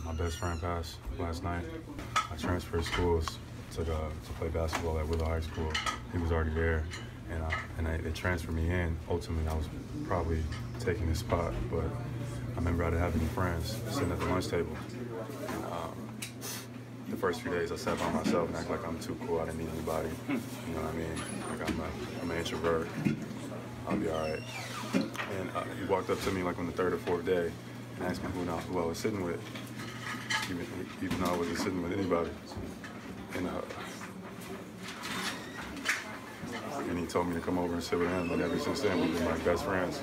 My best friend passed last night. I transferred schools to play basketball at Willow High School. He was already there, and they transferred me in. Ultimately, I was probably taking his spot, but I remember I didn't have any friends sitting at the lunch table. The first few days I sat by myself and acted like I'm too cool. I didn't need anybody. You know what I mean? Like I'm an introvert. I'll be all right. And he walked up to me like on the third or fourth day and asked me who I was sitting with, even though I wasn't sitting with anybody. And he told me to come over and sit with him. And ever since then, we've been like best friends.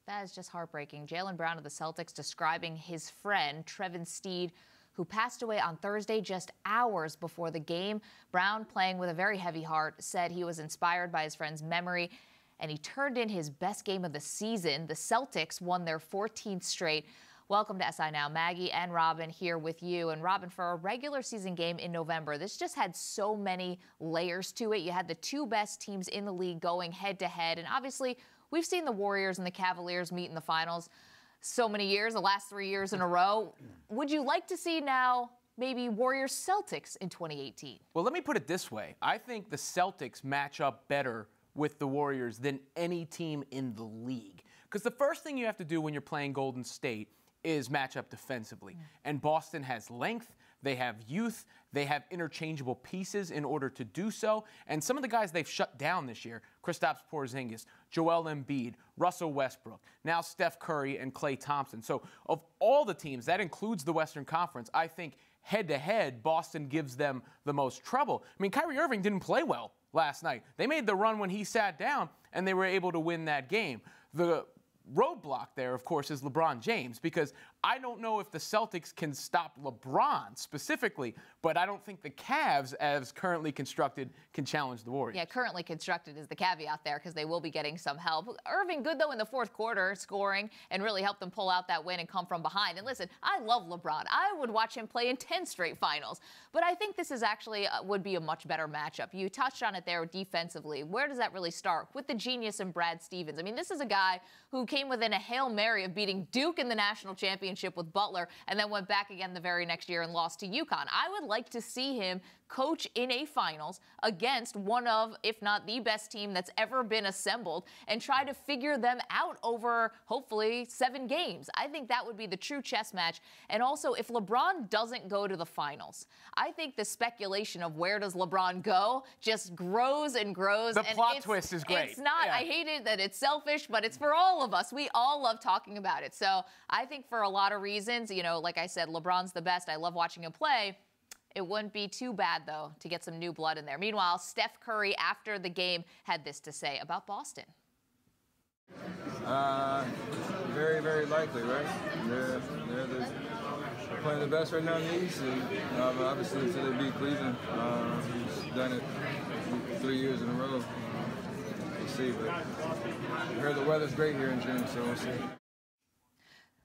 That is just heartbreaking. Jaylen Brown of the Celtics describing his friend, Trevin Steed, who passed away on Thursday just hours before the game. Brown, playing with a very heavy heart, said he was inspired by his friend's memory, and he turned in his best game of the season. The Celtics won their 14th straight. Welcome to SI Now. Maggie and Robin here with you. And Robin, for a regular season game in November, this just had so many layers to it. You had the two best teams in the league going head-to-head, and obviously we've seen the Warriors and the Cavaliers meet in the finals so many years, the last 3 years in a row. Would you like to see now maybe Warriors-Celtics in 2018? Well, let me put it this way. I think the Celtics match up better with the Warriors than any team in the league. Because the first thing you have to do when you're playing Golden State is match up defensively. And Boston has length, they have youth, they have interchangeable pieces in order to do so. And some of the guys they've shut down this year, Kristaps Porzingis, Joel Embiid, Russell Westbrook, now Steph Curry and Klay Thompson. So of all the teams, that includes the Western Conference, I think head-to-head, Boston gives them the most trouble. I mean, Kyrie Irving didn't play well last night. They made the run when he sat down, and they were able to win that game. The roadblock there, of course, is LeBron James, because I don't know if the Celtics can stop LeBron specifically, but I don't think the Cavs, as currently constructed, can challenge the Warriors. Yeah, currently constructed is the caveat there, because they will be getting some help. Irving good, though, in the fourth quarter, scoring, and really helped them pull out that win and come from behind. And listen, I love LeBron. I would watch him play in 10 straight finals. But I think this is actually would be a much better matchup. You touched on it there defensively. Where does that really start? With the genius in Brad Stevens. I mean, this is a guy who came within a Hail Mary of beating Duke in the national championship with Butler, and then went back again the very next year and lost to UConn. I would like to see him coach in a finals against one of, if not the best team that's ever been assembled, and try to figure them out over, hopefully, 7 games. I think that would be the true chess match. And also, if LeBron doesn't go to the finals, I think the speculation of where does LeBron go just grows and grows. The plot twist is great. It's not, I hate it that it's selfish, but it's for all of us. We all love talking about it. So I think for a lot of reasons, you know, like I said, LeBron's the best. I love watching him play. It wouldn't be too bad, though, to get some new blood in there. Meanwhile, Steph Curry, after the game, had this to say about Boston. Very, very likely, right? They're playing the best right now in the East, and obviously until they beat Cleveland, he's done it 3 years in a row. We'll see, but I heard the weather's great here in June, so we'll see.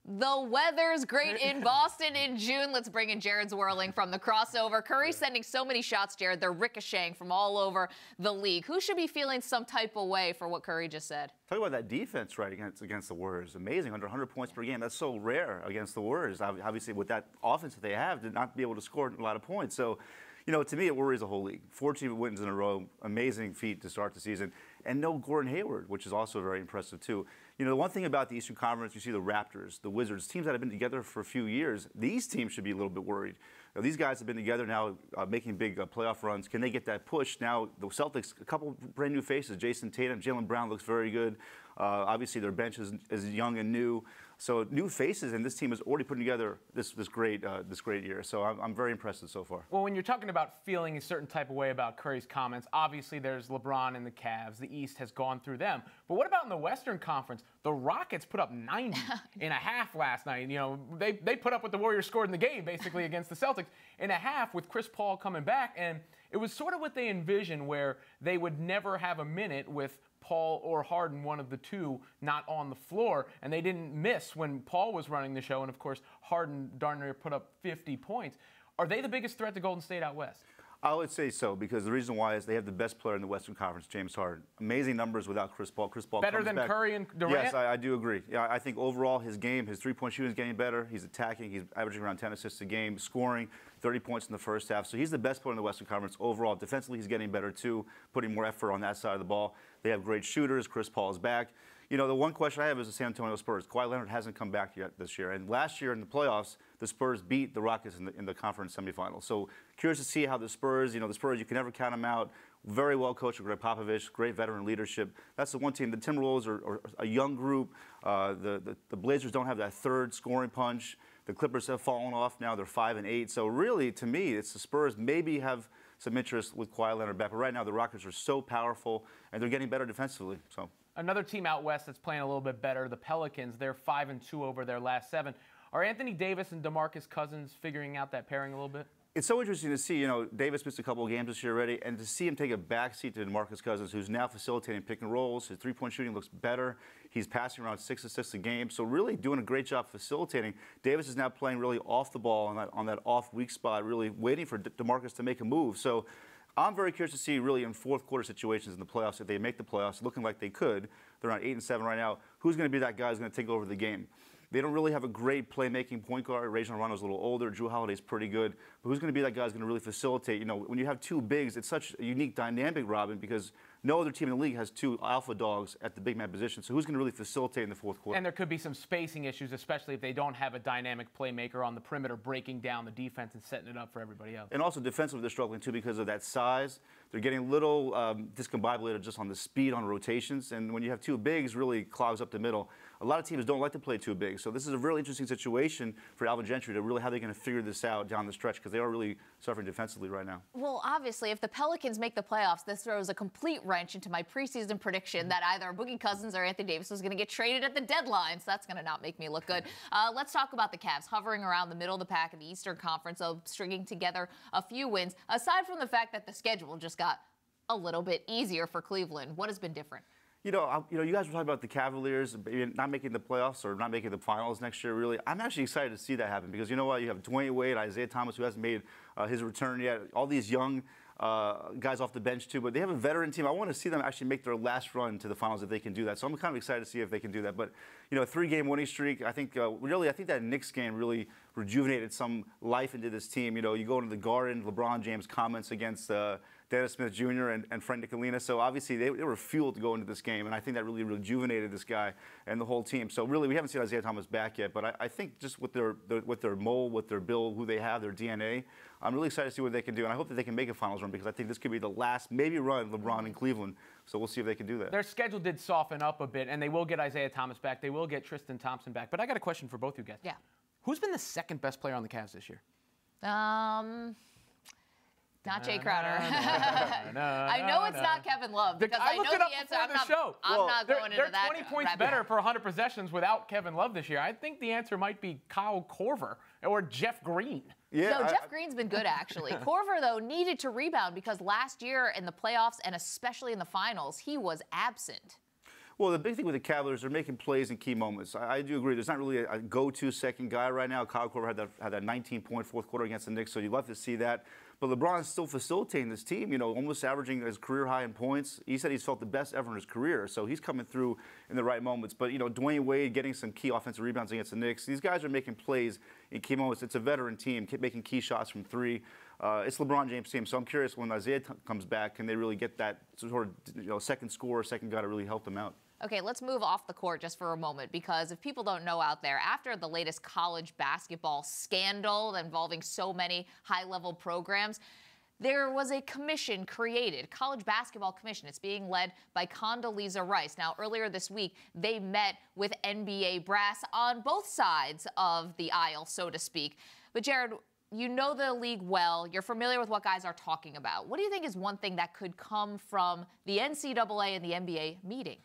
The weather's great in Boston in June. Let's bring in Jared Zwerling from the crossover. Curry's sending so many shots, Jared. They're ricocheting from all over the league. Who should be feeling some type of way for what Curry just said? Talk about that defense, right, against the Warriors. Amazing, under 100 points per game. That's so rare against the Warriors. Obviously, with that offense that they have, to not be able to score a lot of points. So, you know, to me, it worries the whole league. 14 wins in a row, amazing feat to start the season. And no Gordon Hayward, which is also very impressive, too. You know, the one thing about the Eastern Conference, you see the Raptors, the Wizards, teams that have been together for a few years, these teams should be a little bit worried. Now, these guys have been together now, making big playoff runs. Can they get that push? Now, the Celtics, a couple brand new faces. Jason Tatum, Jaylen Brown looks very good. Obviously, their bench is young and new. So new faces, and this team is already putting together this great year. So I'm very impressed so far. Well, when you're talking about feeling a certain type of way about Curry's comments, obviously there's LeBron and the Cavs. The East has gone through them. But what about in the Western Conference? The Rockets put up 90 in a half last night. You know, they put up what the Warriors scored in the game, basically, against the Celtics in a half with Chris Paul coming back. And it was sort of what they envisioned, where they would never have a minute with Paul or Harden, one of the two, not on the floor, and they didn't miss when Paul was running the show, and of course Harden darn near put up 50 points. Are they the biggest threat to Golden State out west? I would say so, because the reason why is they have the best player in the Western Conference, James Harden. Amazing numbers without Chris Paul. Chris Paul Better comes than back. Curry and Durant? Yes, I do agree. Yeah, I think overall his game, his three-point shooting is getting better. He's attacking. He's averaging around 10 assists a game, scoring 30 points in the first half. So he's the best player in the Western Conference overall. Defensively, he's getting better too, putting more effort on that side of the ball. They have great shooters. Chris Paul is back. You know, the one question I have is the San Antonio Spurs. Kawhi Leonard hasn't come back yet this year. And last year in the playoffs, the Spurs beat the Rockets in the conference semifinals. So curious to see how the Spurs, you can never count them out. Very well coached, Greg Popovich, great veteran leadership. That's the one team. The Timberwolves are a young group. The Blazers don't have that third scoring punch. The Clippers have fallen off now. They're 5-8. So really, to me, it's the Spurs maybe have some interest with Kawhi Leonard back. But right now, the Rockets are so powerful, and they're getting better defensively. So. Another team out west that's playing a little bit better, the Pelicans. They're 5-2 over their last 7. Are Anthony Davis and DeMarcus Cousins figuring out that pairing a little bit? It's so interesting to see, Davis missed a couple of games this year already, and to see him take a backseat to DeMarcus Cousins, who's now facilitating pick and rolls. His three-point shooting looks better. He's passing around 6 assists a game, so really doing a great job facilitating. Davis is now playing really off the ball on that off weak spot, really waiting for DeMarcus to make a move. So I'm very curious to see really in fourth quarter situations in the playoffs, if they make the playoffs, looking like they could. They're on 8-7 right now. Who's going to be that guy who's going to take over the game? They don't really have a great playmaking point guard. Rajon Rondo's a little older. Drew Holiday's pretty good. But who's going to be that guy who's going to really facilitate? When you have two bigs, it's such a unique dynamic, Robin, because no other team in the league has two alpha dogs at the big man position. So who's going to really facilitate in the fourth quarter? And there could be some spacing issues, especially if they don't have a dynamic playmaker on the perimeter breaking down the defense and setting it up for everybody else. And also defensively, they're struggling too because of that size. They're getting a little discombobulated just on the speed on rotations. And when you have two bigs, really clogs up the middle. A lot of teams don't like to play two bigs. So this is a really interesting situation for Alvin Gentry to really how they're going to figure this out down the stretch, because they are really suffering defensively right now. Well, obviously, if the Pelicans make the playoffs, this throws a complete wrench into my preseason prediction that either Boogie Cousins or Anthony Davis was going to get traded at the deadline. So that's going to not make me look good. Let's talk about the Cavs hovering around the middle of the pack in the Eastern Conference, of stringing together a few wins. Aside from the fact that the schedule just got a little bit easier for Cleveland, what has been different? You guys were talking about the Cavaliers not making the playoffs or not making the finals next year, really. I'm actually excited to see that happen because you know what? You have Dwayne Wade, Isaiah Thomas, who hasn't made his return yet. All these young guys off the bench, too. But they have a veteran team. I want to see them actually make their last run to the finals if they can do that. So I'm kind of excited to see if they can do that. But, a 3-game winning streak, I think that Knicks game really rejuvenated some life into this team. You go into the Garden, LeBron James comments against Dennis Smith Jr. and Frank Ntilikina. So obviously they were fueled to go into this game, and I think that really rejuvenated this guy and the whole team. So really, we haven't seen Isaiah Thomas back yet, but I think just with their mold, with their build, who they have, their DNA, I'm really excited to see what they can do, and I hope that they can make a finals run because I think this could be the last maybe run LeBron in Cleveland. So we'll see if they can do that. Their schedule did soften up a bit, and they will get Isaiah Thomas back. They will get Tristan Thompson back. But I got a question for both you guys. Yeah. Who's been the second best player on the Cavs this year? Not Jay Crowder. I know it's not Kevin Love because I know the answer. I'm not going into that. They're 20 points better per 100 possessions without Kevin Love this year. I think the answer might be Kyle Korver or Jeff Green. Yeah, no, Jeff Green's been good, actually. Korver, though, needed to rebound because last year in the playoffs and especially in the finals, he was absent. Well, the big thing with the Cavaliers, they're making plays in key moments. I do agree. There's not really a go-to second guy right now. Kyle Korver had that 19-point fourth quarter against the Knicks, so you'd love to see that. But LeBron's still facilitating this team, almost averaging his career high in points. He said he's felt the best ever in his career, so he's coming through in the right moments. But, Dwayne Wade getting some key offensive rebounds against the Knicks. These guys are making plays in key moments. It's a veteran team, making key shots from three. It's LeBron James' team, so I'm curious when Isaiah comes back, can they really get that sort of second scorer, second guy to really help them out? Okay, let's move off the court just for a moment because if people don't know out there, after the latest college basketball scandal involving so many high-level programs, there was a commission created, College Basketball Commission. It's being led by Condoleezza Rice. Now, earlier this week, they met with NBA brass on both sides of the aisle, so to speak. But, Jared, you know the league well. You're familiar with what guys are talking about. What do you think is one thing that could come from the NCAA and the NBA meeting?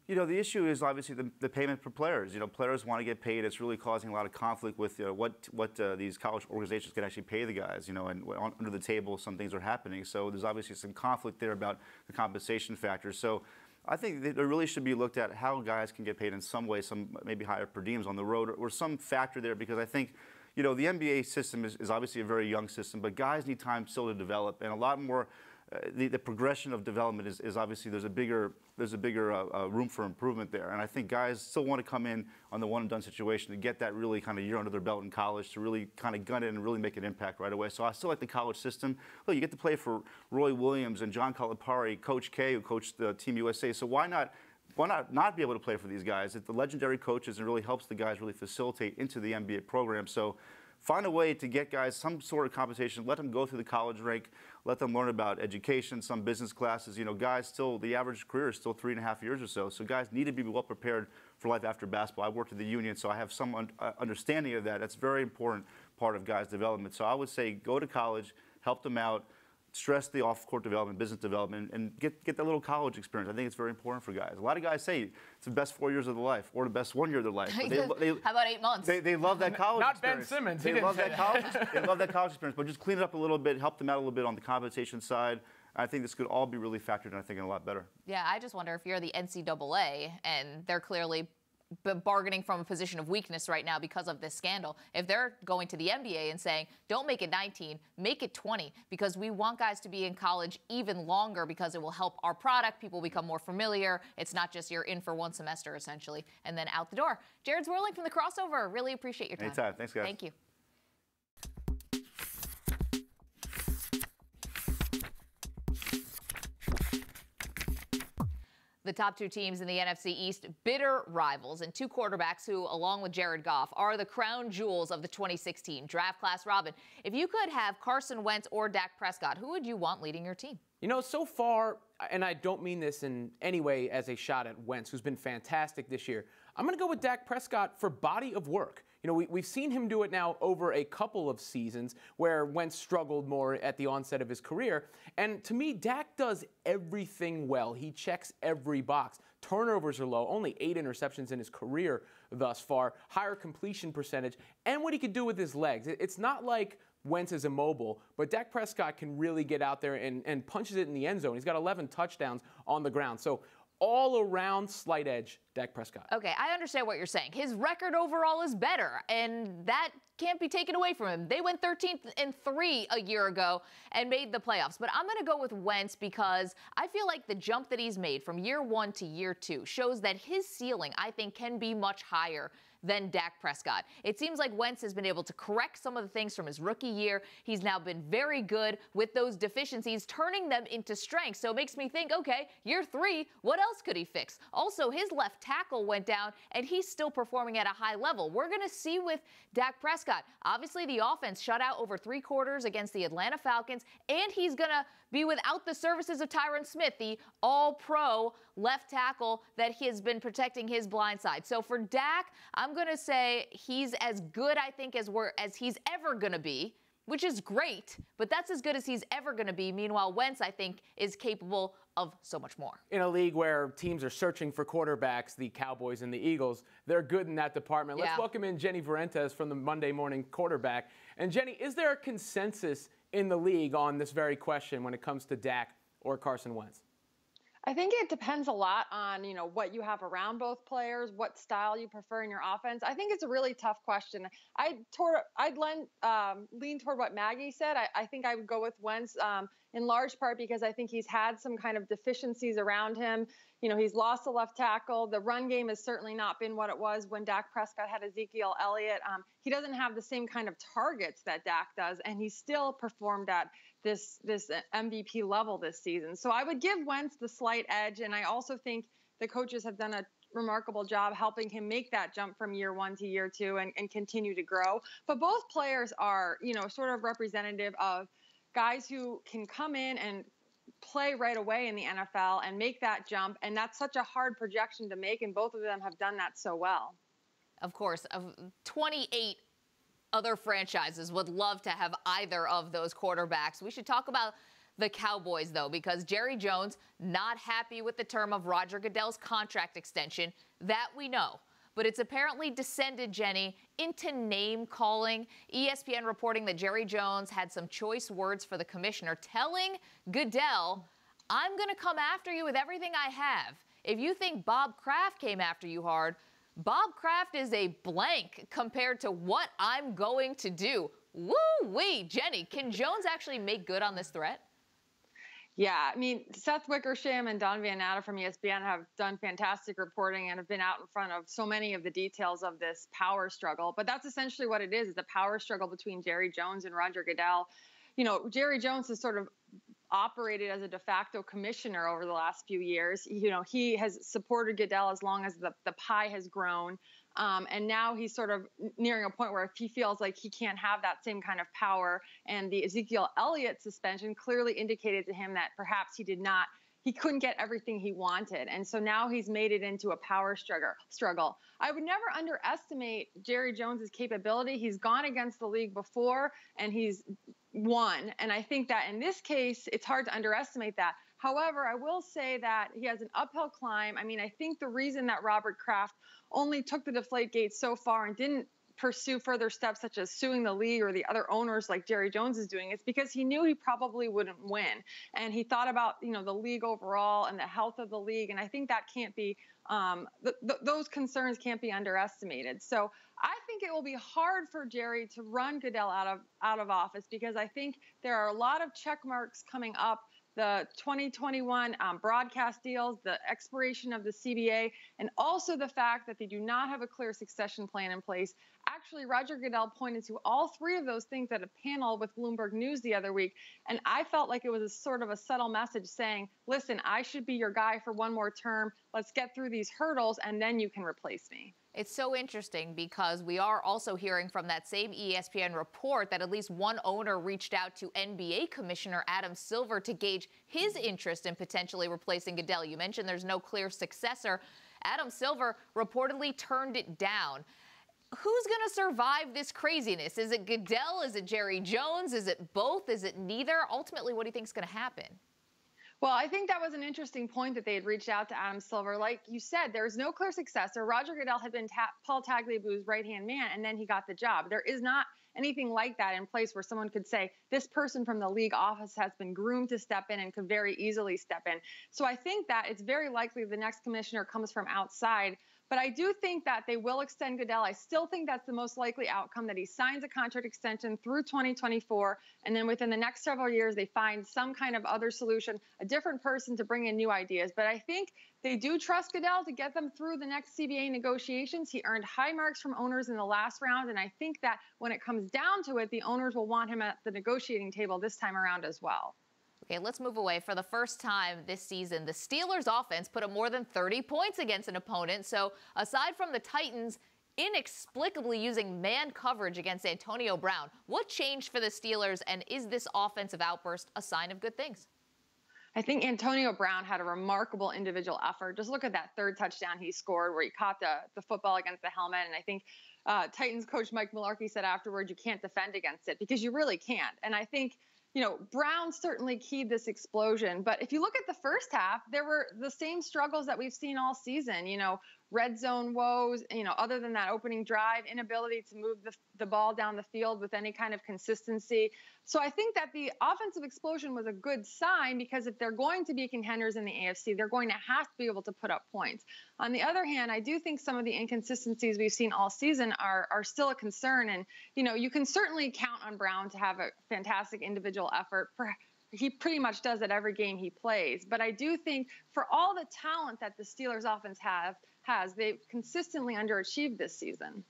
The issue is obviously the payment for players. Players want to get paid. It's really causing a lot of conflict with what these college organizations can actually pay the guys. And under the table, some things are happening. So there's obviously some conflict there about the compensation factor. So I think that there really should be looked at how guys can get paid in some way, some maybe higher per diems on the road or some factor there, because I think you know, the NBA system is obviously a very young system, but guys need time still to develop, and a lot more. The progression of development is obviously there's a bigger room for improvement there, and I think guys still want to come in on the one and done situation to get that really kind of year under their belt in college to really kind of gun it and really make an impact right away. So I still like the college system. Look, you get to play for Roy Williams and John Calipari, Coach K, who coached the Team USA. So why not be able to play for these guys? It's the legendary coaches and really helps the guys really facilitate into the NBA program. So find a way to get guys some sort of compensation. Let them go through the college rank. Let them learn about education, some business classes. You know, guys still, the average career is still 3.5 years or so. So guys need to be well prepared for life after basketball. I worked at the union, so I have some understanding of that. That's a very important part of guys' development. So I would say go to college, help them out, stress the off-court development, business development, and get that little college experience. I think it's very important for guys. A lot of guys say it's the best 4 years of their life or the best 1 year of their life. How about 8 months? They love that college Not experience. Ben Simmons. They love that college experience, but just clean it up a little bit, help them out a little bit on the compensation side. I think this could all be really factored in, I think, a lot better. Yeah, I just wonder if you're the NCAA, and they're clearly bargaining from a position of weakness right now because of this scandal. If they're going to the NBA and saying, don't make it 19, make it 20, because we want guys to be in college even longer because it will help our product. People become more familiar. It's not just you're in for one semester, essentially, and then out the door. Jared Zwerling from The Crossover. Really appreciate your time. Anytime. Thanks, guys. Thank you. The top two teams in the NFC East, bitter rivals, and two quarterbacks who, along with Jared Goff, are the crown jewels of the 2016 draft class. Robin, if you could have Carson Wentz or Dak Prescott, who would you want leading your team? You know, so far, and I don't mean this in any way as a shot at Wentz, who's been fantastic this year, I'm going to go with Dak Prescott for body of work. You know, we've seen him do it now over a couple of seasons where Wentz struggled more at the onset of his career. And to me, Dak does everything well. He checks every box. Turnovers are low, only 8 interceptions in his career thus far, higher completion percentage, and what he can do with his legs. It's not like Wentz is immobile, but Dak Prescott can really get out there and punches it in the end zone. He's got 11 touchdowns on the ground. So all around slight edge, Dak Prescott. Okay, I understand what you're saying. His record overall is better, and that can't be taken away from him. They went 13-3 a year ago and made the playoffs. But I'm going to go with Wentz because I feel like the jump that he's made from year 1 to year 2 shows that his ceiling, I think, can be much higher than Dak Prescott. It seems like Wentz has been able to correct some of the things from his rookie year. He's now been very good with those deficiencies, turning them into strengths. So it makes me think, okay, year 3, what else could he fix? Also, his left tackle went down, and he's still performing at a high level. We're going to see with Dak Prescott. Obviously, the offense shut out over 3 quarters against the Atlanta Falcons, and he's going to be without the services of Tyron Smith, the all-pro left tackle that he has been protecting his blind side. So for Dak, I'm going to say he's as good, I think, as he's ever going to be, which is great, but that's as good as he's ever going to be. Meanwhile, Wentz, I think, is capable of so much more. In a league where teams are searching for quarterbacks, the Cowboys and the Eagles, they're good in that department. Let's welcome in Jenny Varentes from the Monday Morning Quarterback. And Jenny, is there a consensus in the league on this very question when it comes to Dak or Carson Wentz? I think it depends a lot on, what you have around both players, what style you prefer in your offense. I think it's a really tough question. I'd lean toward what Maggie said. I think I would go with Wentz in large part because I think he's had some kind of deficiencies around him. He's lost a left tackle. The run game has certainly not been what it was when Dak Prescott had Ezekiel Elliott. He doesn't have the same kind of targets that Dak does, and he still performed at this MVP level this season. So I would give Wentz the slight edge, and I also think the coaches have done a remarkable job helping him make that jump from year 1 to year 2 and continue to grow. But both players are, sort of representative of guys who can come in and play right away in the NFL and make that jump. And that's such a hard projection to make, and both of them have done that so well. Of course, 28 other franchises would love to have either of those quarterbacks. We should talk about the Cowboys, though, because Jerry Jones not happy with the term of Roger Goodell's contract extension. That we know. But it's apparently descended, Jenny, into name-calling. ESPN reporting that Jerry Jones had some choice words for the commissioner, telling Goodell, I'm going to come after you with everything I have. If you think Bob Kraft came after you hard, Bob Kraft is a blank compared to what I'm going to do. Woo-wee, Jenny, can Jones actually make good on this threat? Yeah, I mean, Seth Wickersham and Don Van Natta from ESPN have done fantastic reporting and have been out in front of so many of the details of this power struggle. But that's essentially what it is. It's a power struggle between Jerry Jones and Roger Goodell. You know, Jerry Jones has sort of operated as a de facto commissioner over the last few years. You know, he has supported Goodell as long as the pie has grown. And now he's sort of nearing a point where he feels like he can't have that same kind of power. And the Ezekiel Elliott suspension clearly indicated to him that perhaps he couldn't get everything he wanted. And so now he's made it into a power struggle. I would never underestimate Jerry Jones's capability. He's gone against the league before and he's won. And I think that in this case, it's hard to underestimate that. However, I will say that he has an uphill climb. I mean, I think the reason that Robert Kraft only took the Deflategate so far and didn't pursue further steps such as suing the league or the other owners like Jerry Jones is doing is because he knew he probably wouldn't win. And he thought about, you know, the league overall and the health of the league. And I think that can't be, those concerns can't be underestimated. So I think it will be hard for Jerry to run Goodell out of office because I think there are a lot of check marks coming up. The 2021 broadcast deals, the expiration of the CBA, and also the fact that they do not have a clear succession plan in place. Actually, Roger Goodell pointed to all three of those things at a panel with Bloomberg News the other week, and I felt like it was a sort of a subtle message saying, listen, I should be your guy for one more term. Let's get through these hurdles, and then you can replace me. It's so interesting because we are also hearing from that same ESPN report that at least one owner reached out to NBA Commissioner Adam Silver to gauge his interest in potentially replacing Goodell. You mentioned there's no clear successor. Adam Silver reportedly turned it down. Who's going to survive this craziness? Is it Goodell? Is it Jerry Jones? Is it both? Is it neither? Ultimately, what do you think is going to happen? Well, I think that was an interesting point that they had reached out to Adam Silver. Like you said, there's no clear successor. Roger Goodell had been Paul Tagliabue's right-hand man, and then he got the job. There is not anything like that in place where someone could say, this person from the league office has been groomed to step in and could very easily step in. So I think that it's very likely the next commissioner comes from outside. But I do think that they will extend Goodell. I still think that's the most likely outcome, that he signs a contract extension through 2024. And then within the next several years, they find some kind of other solution, a different person to bring in new ideas. But I think they do trust Goodell to get them through the next CBA negotiations. He earned high marks from owners in the last round. And I think that when it comes down to it, the owners will want him at the negotiating table this time around as well. Okay, let's move away. For the first time this season, the Steelers' offense put up more than 30 points against an opponent. So aside from the Titans inexplicably using man coverage against Antonio Brown, what changed for the Steelers, and is this offensive outburst a sign of good things? I think Antonio Brown had a remarkable individual effort. Just look at that third touchdown he scored where he caught the football against the helmet. And I think Titans coach Mike Mularkey said afterward, you can't defend against it because you really can't. And I think, you know, Brown certainly keyed this explosion. But if you look at the first half, there were the same struggles that we've seen all season, you know, red zone woes, you know, other than that opening drive, inability to move the ball down the field with any kind of consistency. So I think that the offensive explosion was a good sign because if they're going to be contenders in the AFC, they're going to have to be able to put up points. On the other hand, I do think some of the inconsistencies we've seen all season are still a concern. And, you know, you can certainly count on Brown to have a fantastic individual effort. He pretty much does it every game he plays. But I do think for all the talent that the Steelers offense has, they've consistently underachieved this season.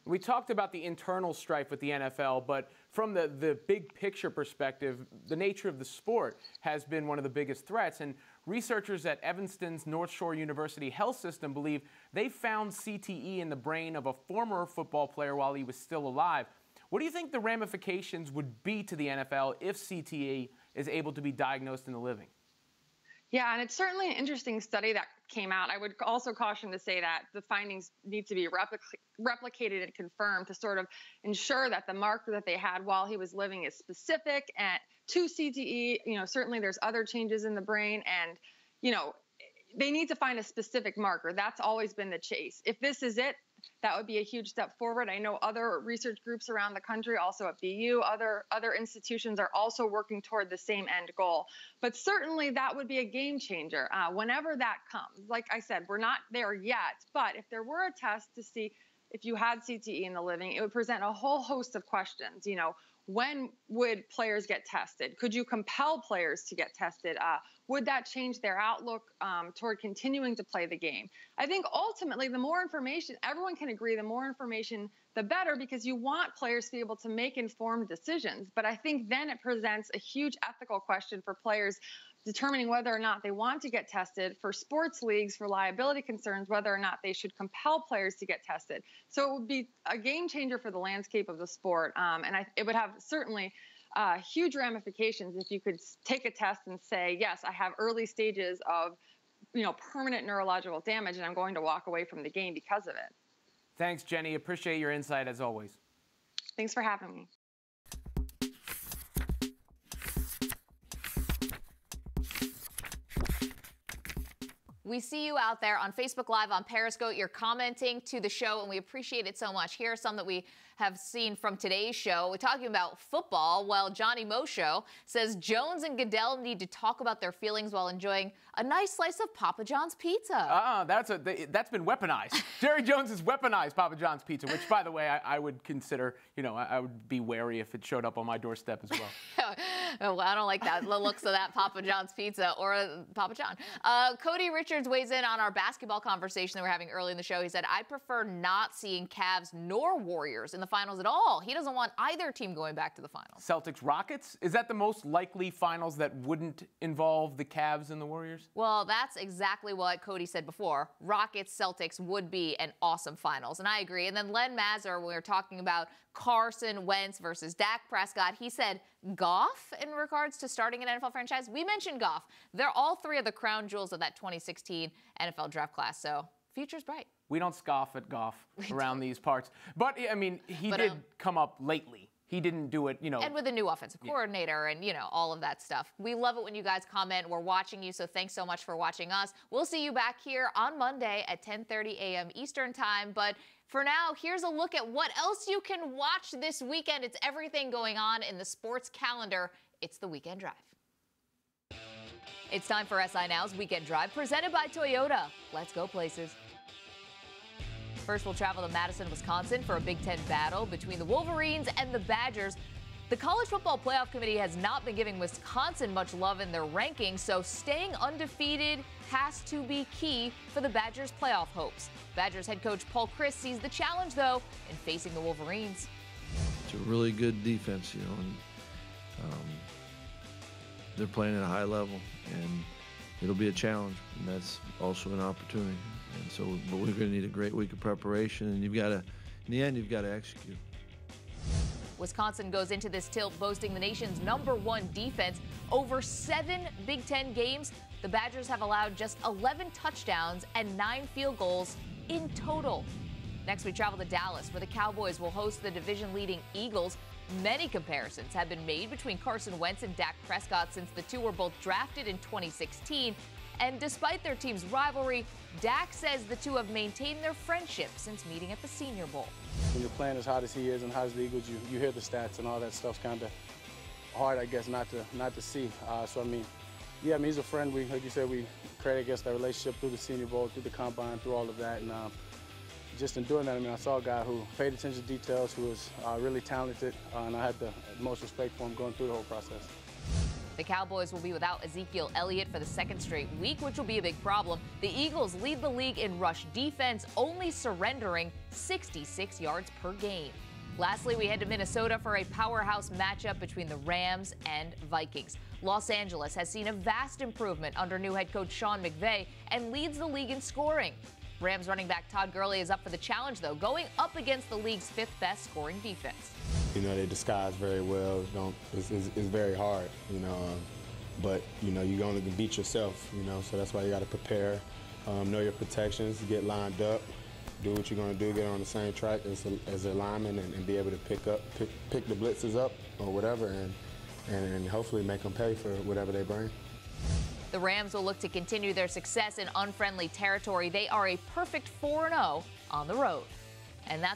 We talked about the internal strife with the NFL, but from the big picture perspective, the nature of the sport has been one of the biggest threats. And researchers at Evanston's North Shore University Health System believe they found CTE in the brain of a former football player while he was still alive. What do you think the ramifications would be to the NFL if CTE is able to be diagnosed in the living? Yeah, and it's certainly an interesting study that came out. I would also caution to say that the findings need to be replicated and confirmed to sort of ensure that the marker that they had while he was living is specific and to CTE. You know, certainly there's other changes in the brain, and, you know, they need to find a specific marker. That's always been the chase. If this is it, that would be a huge step forward. I know other research groups around the country, also at BU, other institutions are also working toward the same end goal. But certainly that would be a game changer whenever that comes. Like I said, we're not there yet, but if there were a test to see if you had CTE in the living, it would present a whole host of questions. You know, when would players get tested? Could you compel players to get tested? Would that change their outlook toward continuing to play the game? I think ultimately the more information, everyone can agree, the more information, the better, because you want players to be able to make informed decisions. But I think then it presents a huge ethical question for players determining whether or not they want to get tested, for sports leagues, for liability concerns, whether or not they should compel players to get tested. So it would be a game changer for the landscape of the sport. And it would have certainly huge ramifications if you could take a test and say, yes, I have early stages of, permanent neurological damage, and I'm going to walk away from the game because of it. Thanks, Jenny. Appreciate your insight as always. Thanks for having me. We see you out there on Facebook Live, on Periscope. You're commenting to the show, and we appreciate it so much. Here are some that we have seen from today's show. We're talking about football. Well, Johnny Mosho says Jones and Goodell need to talk about their feelings while enjoying a nice slice of Papa John's pizza. That's been weaponized. Jerry Jones has weaponized Papa John's pizza, which, by the way, I would consider, I would be wary if it showed up on my doorstep as well. Well, I don't like that, the looks of that Papa John's pizza or Papa John. Cody Richards weighs in on our basketball conversation that we're having early in the show. He said, I prefer not seeing Cavs nor Warriors in the finals at all. He doesn't want either team going back to the finals. Celtics Rockets? Is that the most likely finals that wouldn't involve the Cavs and the Warriors? Well, that's exactly what Cody said before. Rockets Celtics would be an awesome finals, and I agree. And then Len Mazur, when we were talking about Carson Wentz versus Dak Prescott, he said Goff in regards to starting an NFL franchise. We mentioned Goff. They're all three of the crown jewels of that 2016 NFL draft class, so future's bright. We don't scoff at Goff around these parts. But, I mean, he did come up lately. He didn't do it, And with a new offensive coordinator and, all of that stuff. We love it when you guys comment. We're watching you, so thanks so much for watching us. We'll see you back here on Monday at 10:30 a.m. Eastern Time. But for now, here's a look at what else you can watch this weekend. It's everything going on in the sports calendar. It's the Weekend Drive. It's time for SI Now's Weekend Drive, presented by Toyota. Let's go places. First, we'll travel to Madison, Wisconsin for a Big Ten battle between the Wolverines and the Badgers. The College Football Playoff Committee has not been giving Wisconsin much love in their rankings, so staying undefeated has to be key for the Badgers' playoff hopes. Badgers head coach Paul Chryst sees the challenge, though, in facing the Wolverines. It's a really good defense, and they're playing at a high level, and it'll be a challenge, and that's also an opportunity. And so, but we're going to need a great week of preparation, and in the end, you've got to execute. Wisconsin goes into this tilt boasting the nation's #1 defense. Over 7 Big Ten games, the Badgers have allowed just 11 touchdowns and 9 field goals in total. Next, we travel to Dallas, where the Cowboys will host the division-leading Eagles. Many comparisons have been made between Carson Wentz and Dak Prescott since the two were both drafted in 2016. And despite their team's rivalry, Dak says the two have maintained their friendship since meeting at the Senior Bowl. When you're playing as hot as he is and hot as the Eagles, you hear the stats and all that stuff's kind of hard, I guess, not to see. He's a friend. Like you said, we created, that relationship through the Senior Bowl, through the Combine, through all of that. And just in doing that, I saw a guy who paid attention to details, who was really talented, and I had the most respect for him going through the whole process. The Cowboys will be without Ezekiel Elliott for the second straight week, which will be a big problem. The Eagles lead the league in rush defense, only surrendering 66 yards per game. Lastly, we head to Minnesota for a powerhouse matchup between the Rams and Vikings. Los Angeles has seen a vast improvement under new head coach Sean McVay and leads the league in scoring. Rams running back Todd Gurley is up for the challenge, though, going up against the league's 5th best scoring defense. They disguise very well. It's very hard, but, you're going to beat yourself, so that's why you got to prepare, know your protections, get lined up, do what you're going to do, get on the same track as a lineman and be able to pick the blitzes up or whatever and hopefully make them pay for whatever they bring. The Rams will look to continue their success in unfriendly territory. They are a perfect 4-0 on the road. And that's